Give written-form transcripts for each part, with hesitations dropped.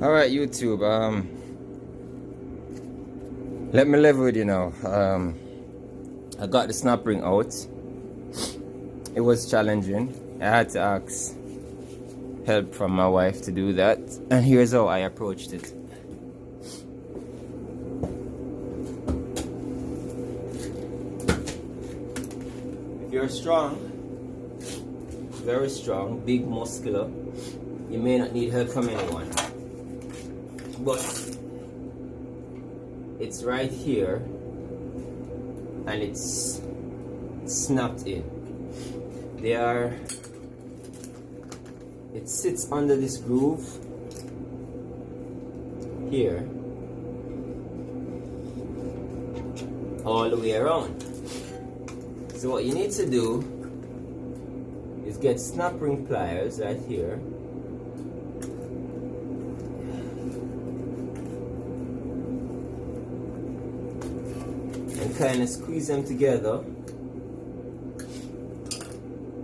Alright, YouTube, let me level with you now. I got the snap ring out. It was challenging. I had to ask help from my wife to do that, and here's how I approached it. If you're strong, very strong, big, muscular, you may not need help from anyone, but it's right here and it's snapped in. It sits under this groove here all the way around. So what you need to do is get snap ring pliers right here and kind of squeeze them together.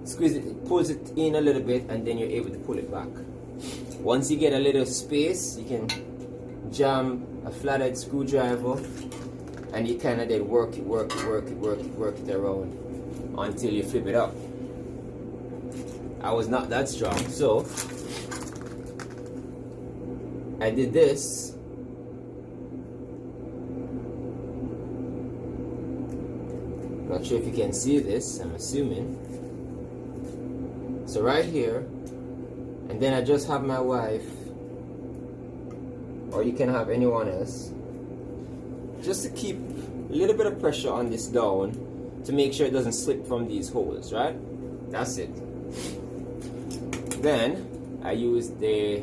Squeeze it pulls it in a little bit, and then you're able to pull it back. Once you get a little space, you can jam a flathead screwdriver and you kind of then work it around until you flip it up. I was not that strong, so I did this. Not sure if you can see this, I'm assuming. So right here, and then I just have my wife, or you can have anyone else, just to keep a little bit of pressure on this down to make sure it doesn't slip from these holes, right? That's it. Then I used the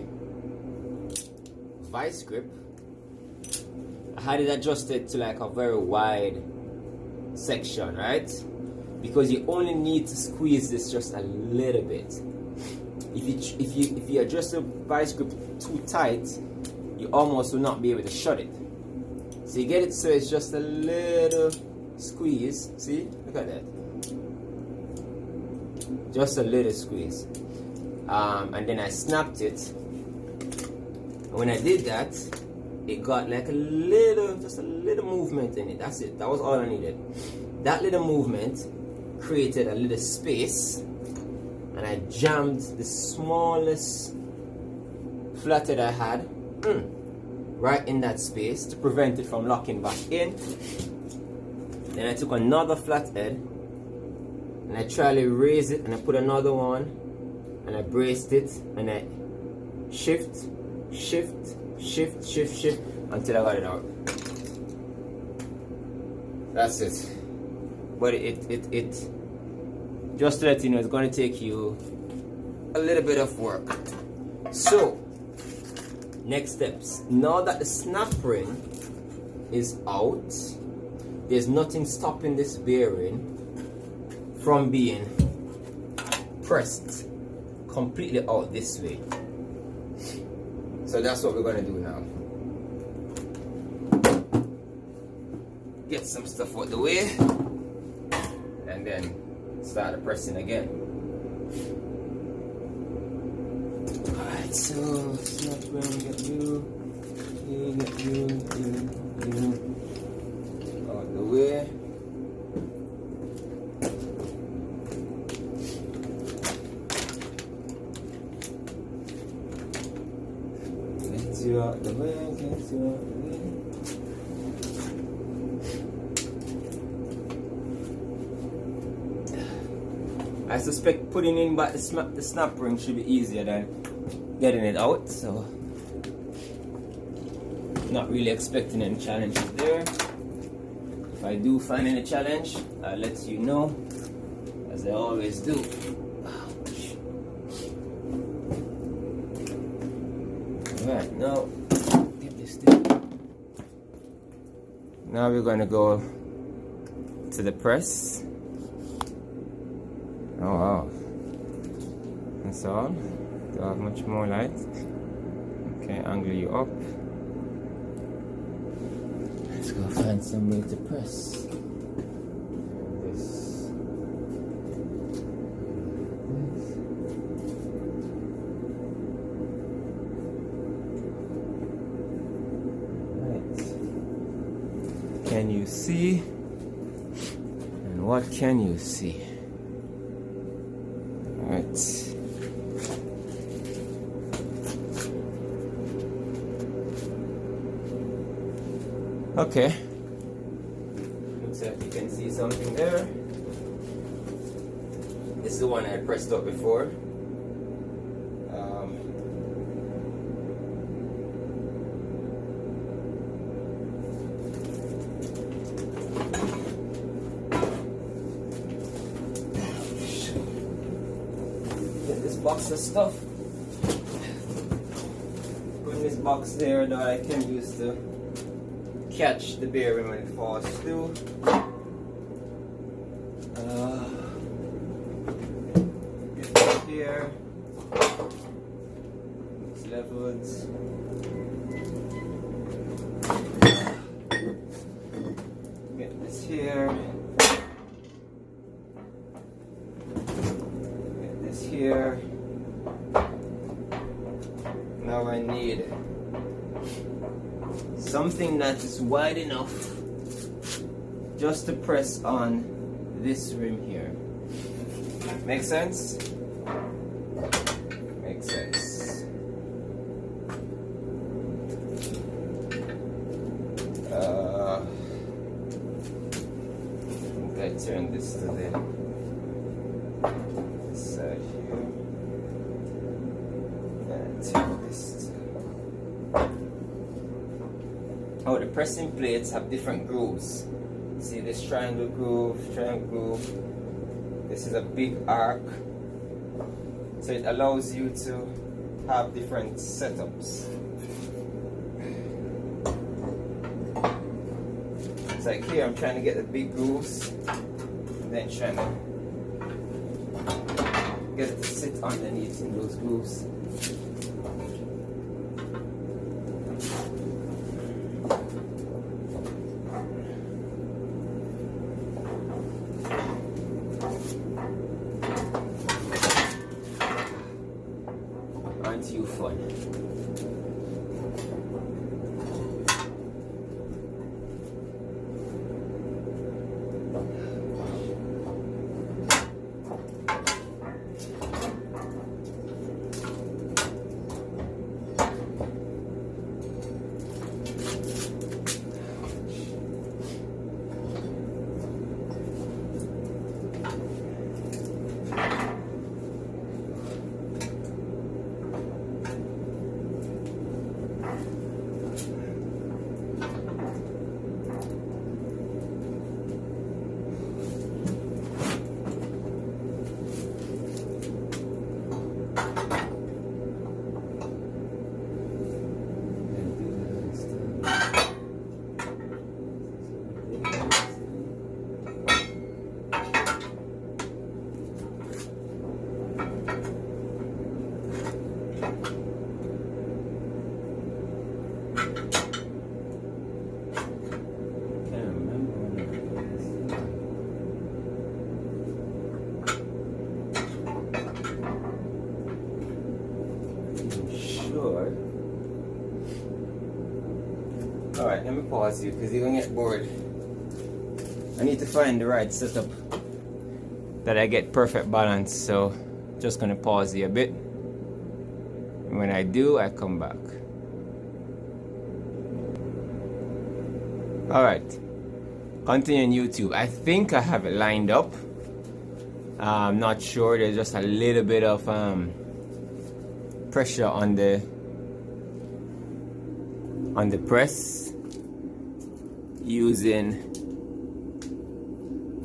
vice grip. I had it adjusted to like a very wide section, right? Because you only need to squeeze this just a little bit. If you adjust the vice grip too tight, you almost will not be able to shut it. So you get it so it's just a little squeeze. See? Look at that. Just a little squeeze. And then I snapped it. And when I did that, it got like just a little movement in it. That's it. That was all I needed. That little movement created a little space, and I jammed the smallest flathead I had right in that space to prevent it from locking back in. Then I took another flathead and I tried to raise it, and I put another one and I braced it, and I shift until I got it out. That's it. But it just to let you know, it's going to take you a little bit of work. So next steps. Now that the snap ring is out, there's nothing stopping this bearing from being pressed completely out this way. So that's what we're going to do now. Get some stuff out the way and then start the pressing again. Alright, so snap ring, get you out the way. Get you out the way, get you out the way. I suspect putting in back the snap ring should be easier than getting it out, so not really expecting any challenges there. If I do find any challenge, I'll let you know, as I always do. Alright, now get this thing. Now we're going to go to the press. Oh wow, that's all. Do I have much more light? Okay, angle you up. Let's go find some way to press. This. can you see? And what can you see? Alright. Okay. Looks like you can see something there. This is the one I pressed up before. Get this box of stuff. Put in this box there that I can use to catch the bearing when it falls through. Here, it's leveled. Get this here. Get this here. Now I need something that is wide enough just to press on this rim here. Make sense? Makes sense. I turn this to the side here. And turn this to... Oh, the pressing plates have different grooves. See this triangle groove, triangle groove. This is a big arc. So it allows you to have different setups. It's like here I'm trying to get the big grooves, and then trying to get it to sit underneath in those grooves. Aren't you fun? Alright, let me pause you because you're gonna get bored. I need to find the right setup that I get perfect balance, so just gonna pause you a bit. And when I do, I come back. Alright, continuing YouTube. I think I have it lined up. I'm not sure, there's just a little bit of pressure on the press using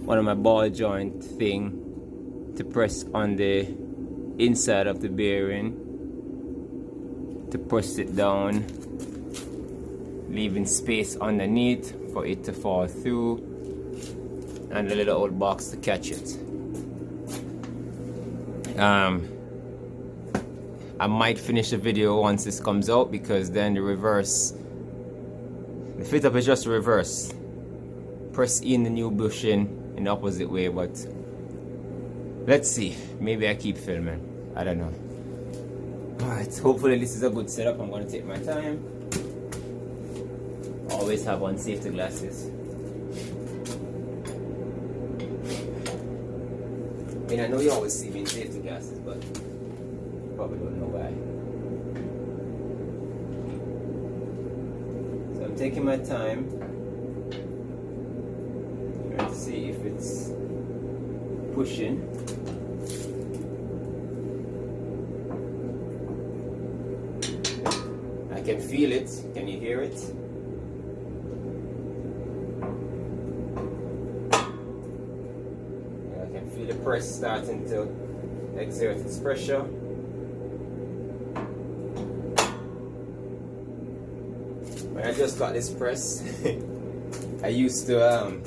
one of my ball joint thing to press on the inside of the bearing to push it down, leaving space underneath for it to fall through, and a little old box to catch it. I might finish the video once this comes out, because then the fit up is just a reverse. Press in the new bushing in the opposite way, but let's see. Maybe I keep filming. I don't know. Alright, hopefully this is a good setup. I'm going to take my time. Always have on safety glasses. mean, I know you always see me in safety glasses, but you probably don't know why. So I'm taking my time, trying to see if it's pushing. I can feel it. Can you hear it? I can feel the press starting to exert its pressure. When I just got this press, I used to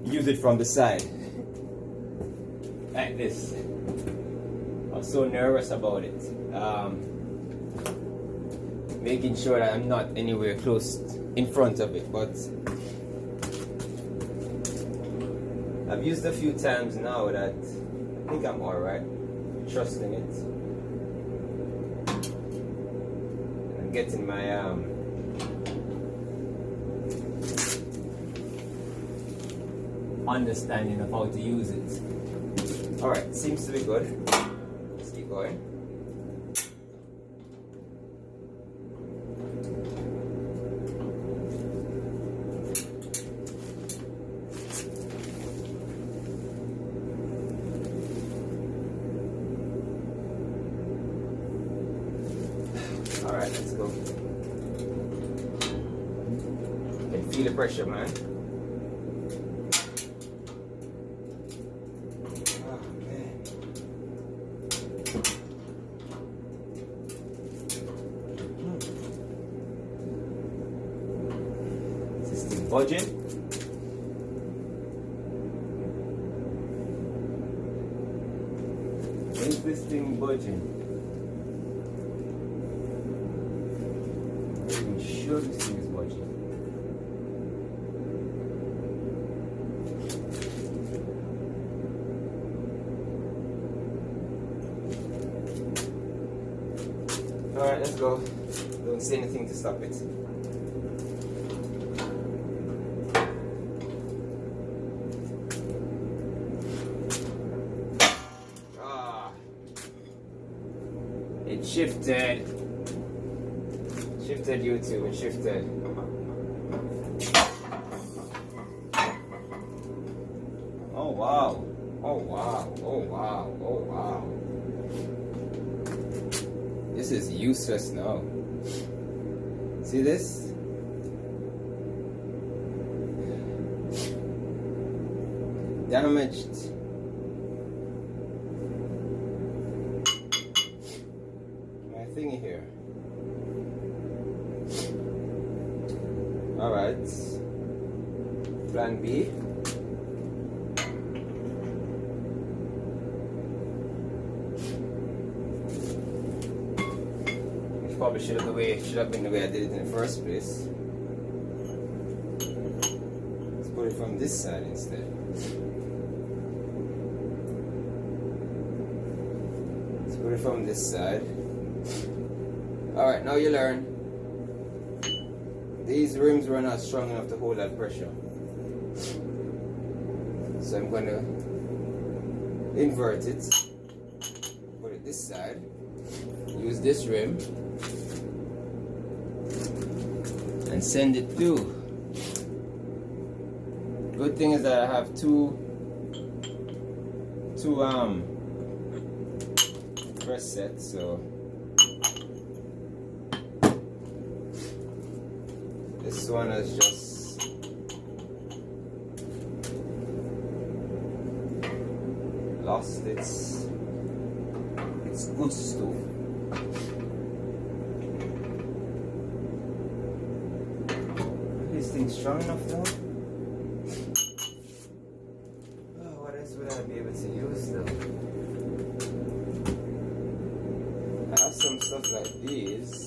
use it from the side, like this. I was so nervous about it. Making sure that I'm not anywhere close in front of it, but I've used a few times now that I think I'm alright, trusting it. I'm getting my understanding of how to use it. Alright, seems to be good. Let's keep going. Alright, let's go. You can feel the pressure, man. Oh, man. Is this thing budging? Is this thing budging? I'm sure this thing is budging. Alright, let's go. Don't say anything to stop it. Ah, it shifted. Shifted YouTube, it shifted. Oh wow. Oh wow. Oh wow. Oh wow. This is useless now. See this? Damaged. My thingy here. Alright. Plan B. Probably should have been the way I did it in the first place. Let's put it from this side instead. Let's put it from this side. Alright, now you learn. These rims were not strong enough to hold that pressure. So I'm going to invert it. Put it this side. Use this rim. And send it through. Good thing is that I have two press sets, so this one has just lost its gusto. This thing's strong enough though. Oh, what else would I be able to use though? I have some stuff like these.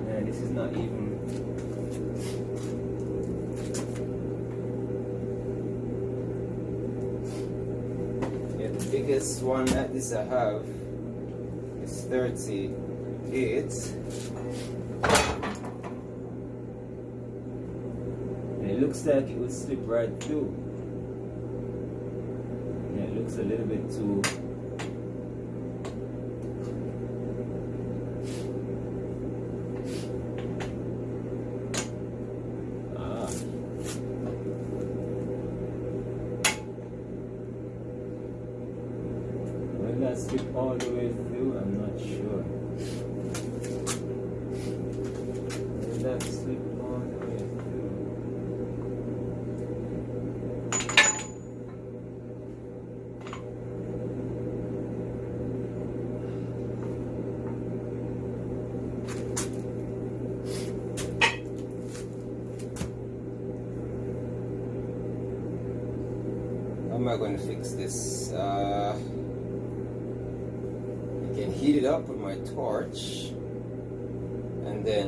Man, this is not even. one like this I have is 38. And it looks like it would slip right through. Yeah, it looks a little bit too. Slip all the way through, I'm not sure. Will that slip all the way through? How am I going to fix this? Heat it up with my torch, and then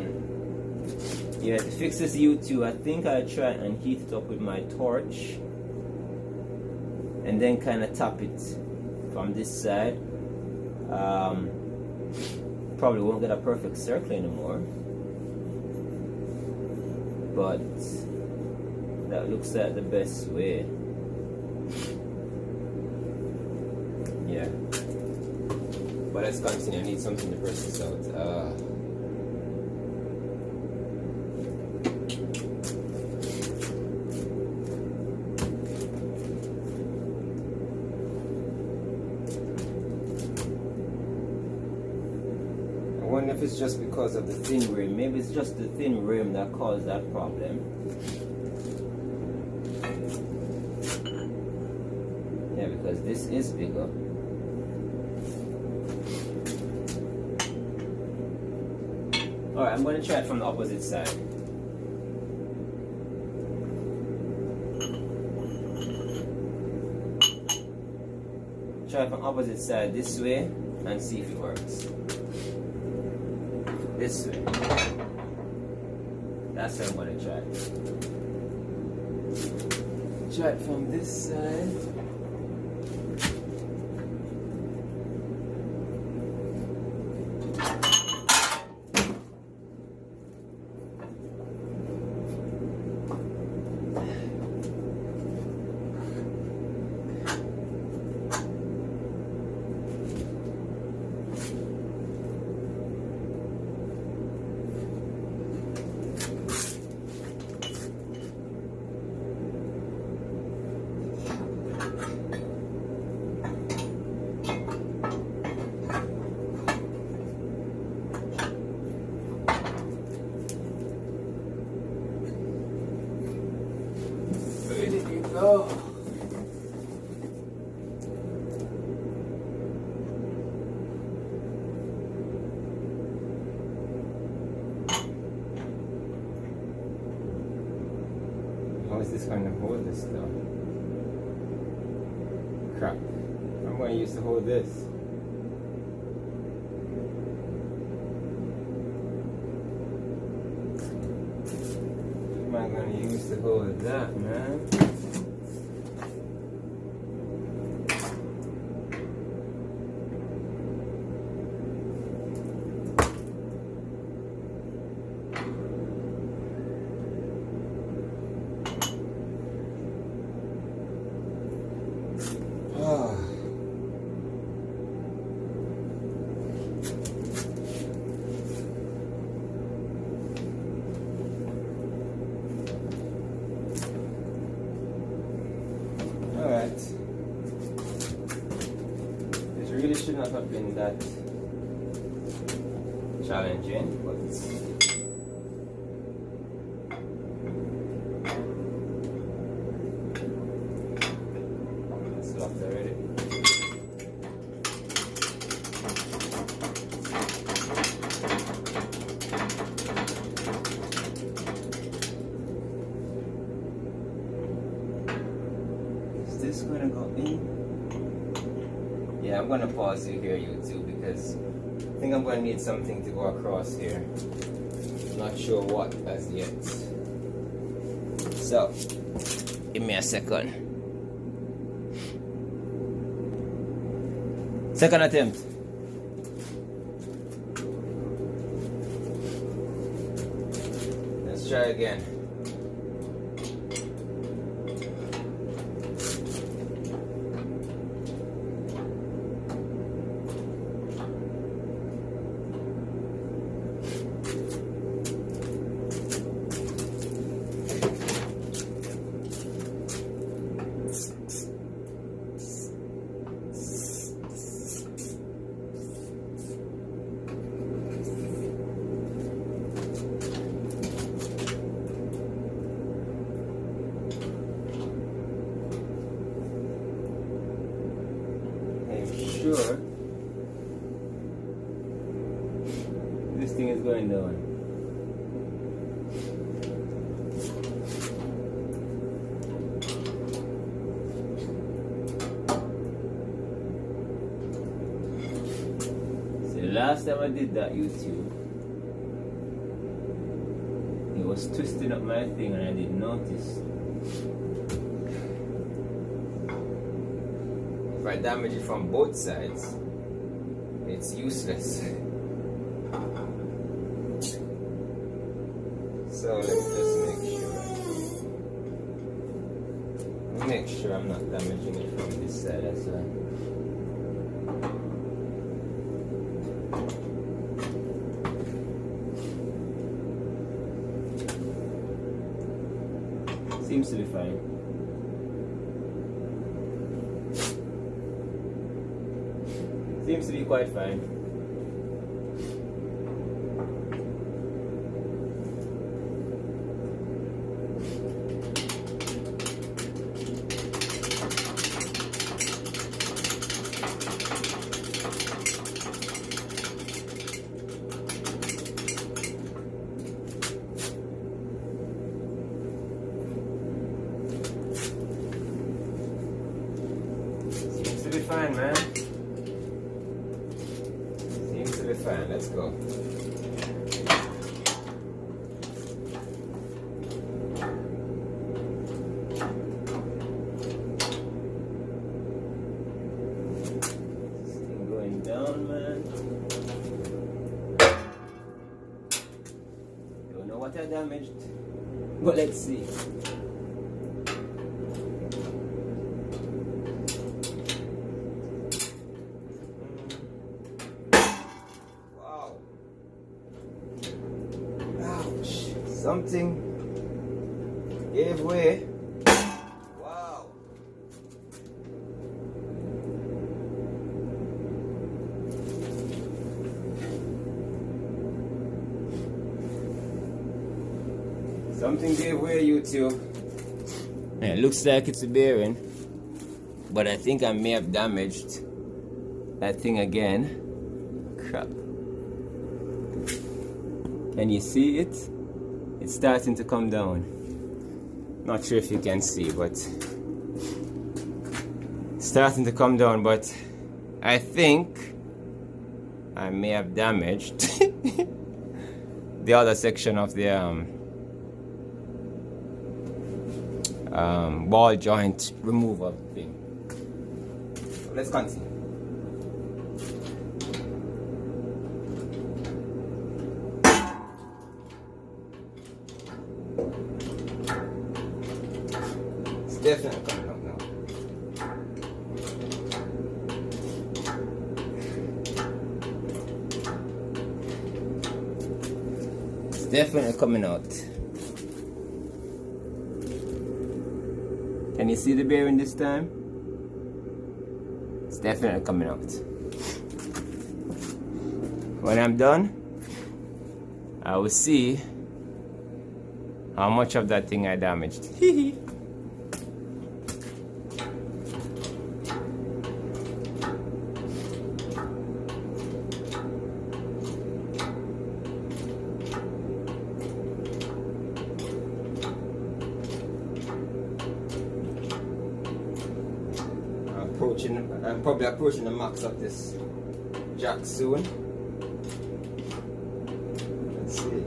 yeah, to fix this U2, I think I'll try and heat it up with my torch, and then kind of tap it from this side. Probably won't get a perfect circle anymore, but that looks like the best way. Yeah. But let's continue. I need something to press this out. I wonder if it's just because of the thin rim. Maybe it's just the thin rim that caused that problem. Yeah, because this is bigger. Alright, I'm going to try it from the opposite side. Try it from opposite side this way and see if it works. This way. That's how I'm going to try it. Try it from this side. Oh. How is this going to hold this stuff? Crap. I'm going to use to hold this. What am I going to use to hold that, man? Alright. It really should not have been that challenging, but it's locked already. Is this gonna go in? Yeah, I'm gonna pause you here, YouTube, because I think I'm gonna need something to go across here. Not sure what as yet. So, give me a second. Second attempt. Let's try again. Sure, this thing is going down. See, the last time I did that YouTube, it was twisting up my thing and I didn't notice. If I damage it from both sides, it's useless. So let me just make sure I'm not damaging it from this side as well. Seems to be fine. Seems to be quite fine. Seems to be fine, man. Fine, let's go. Still going down, man. Don't know what I damaged, but let's see. Something gave way. Wow. Something gave way, YouTube. Yeah, it looks like it's a bearing, but I think I may have damaged that thing again. Crap. Can you see it? It's starting to come down. Not sure if you can see, but it's starting to come down, but I think I may have damaged the other section of the ball joint removal thing. Let's continue. Definitely coming up now. It's definitely coming out. Can you see the bearing this time? It's definitely coming out. When I'm done, I will see how much of that thing I damaged. I'm probably approaching the max of this jack soon. Let's see.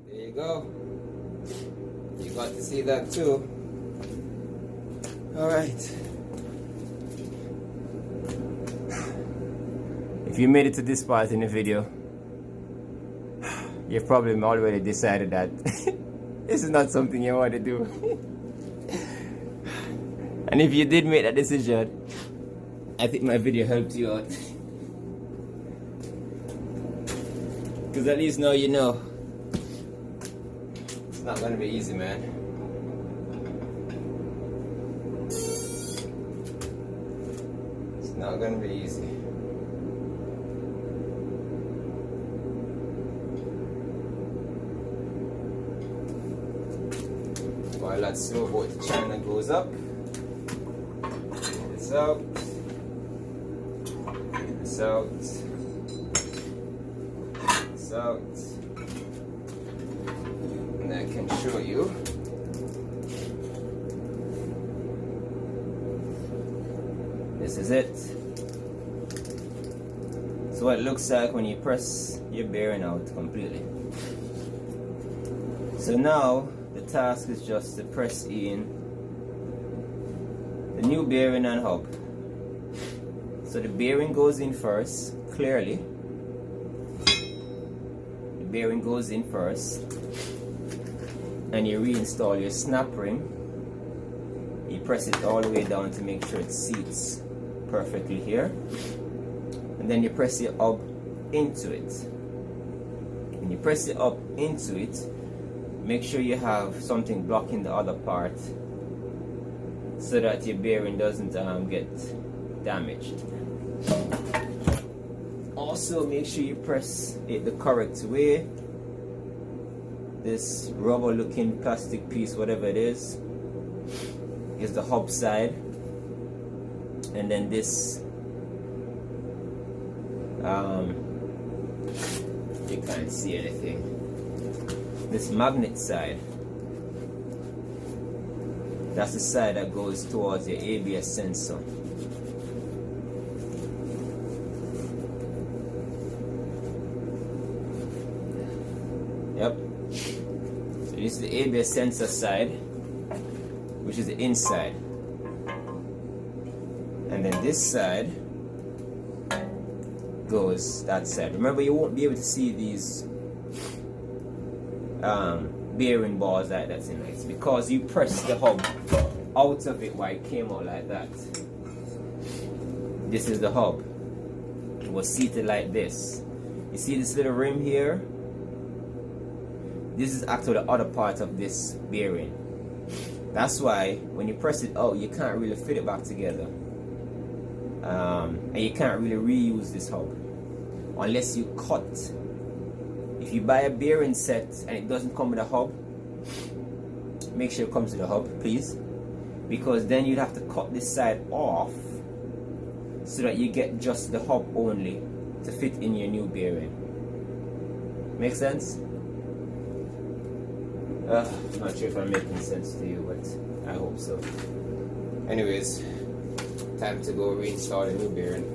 There you got to see that too. Alright. If you made it to this part in the video, you've probably already decided that this is not something you want to do. And if you did make that decision, I think my video helped you out. Because at least now you know. It's not going to be easy, man. It's not going to be easy. While that slow boat china goes up, it's out, it's out, it's out, and I can show you. This is it. So what it looks like when you press your bearing out completely. So now the task is just to press in the new bearing and hub. So the bearing goes in first, clearly. The bearing goes in first, and you reinstall your snap ring. You press it all the way down to make sure it seats perfectly here, and then you press your hub into it. When you press it up into it, make sure you have something blocking the other part so that your bearing doesn't get damaged. Also, make sure you press it the correct way. This rubber looking plastic piece, whatever it is the hub side, and then this you can't see anything, this magnet side, that's the side that goes towards your ABS sensor. Yep. So this is the ABS sensor side, which is the inside. And then this side goes that side. Remember, you won't be able to see these bearing balls like that's in it. It's because you pressed the hub out of it while it came out like that. This is the hub. It was seated like this. You see this little rim here? This is actually the other part of this bearing. That's why when you press it out, you can't really fit it back together. And you can't really reuse this hub unless you cut. If you buy a bearing set and it doesn't come with a hub, make sure it comes with a hub, please, because then you'd have to cut this side off so that you get just the hub only to fit in your new bearing. Make sense? I'm not sure if I'm making sense to you, but I hope so. Anyways, time to go reinstall the new bearing.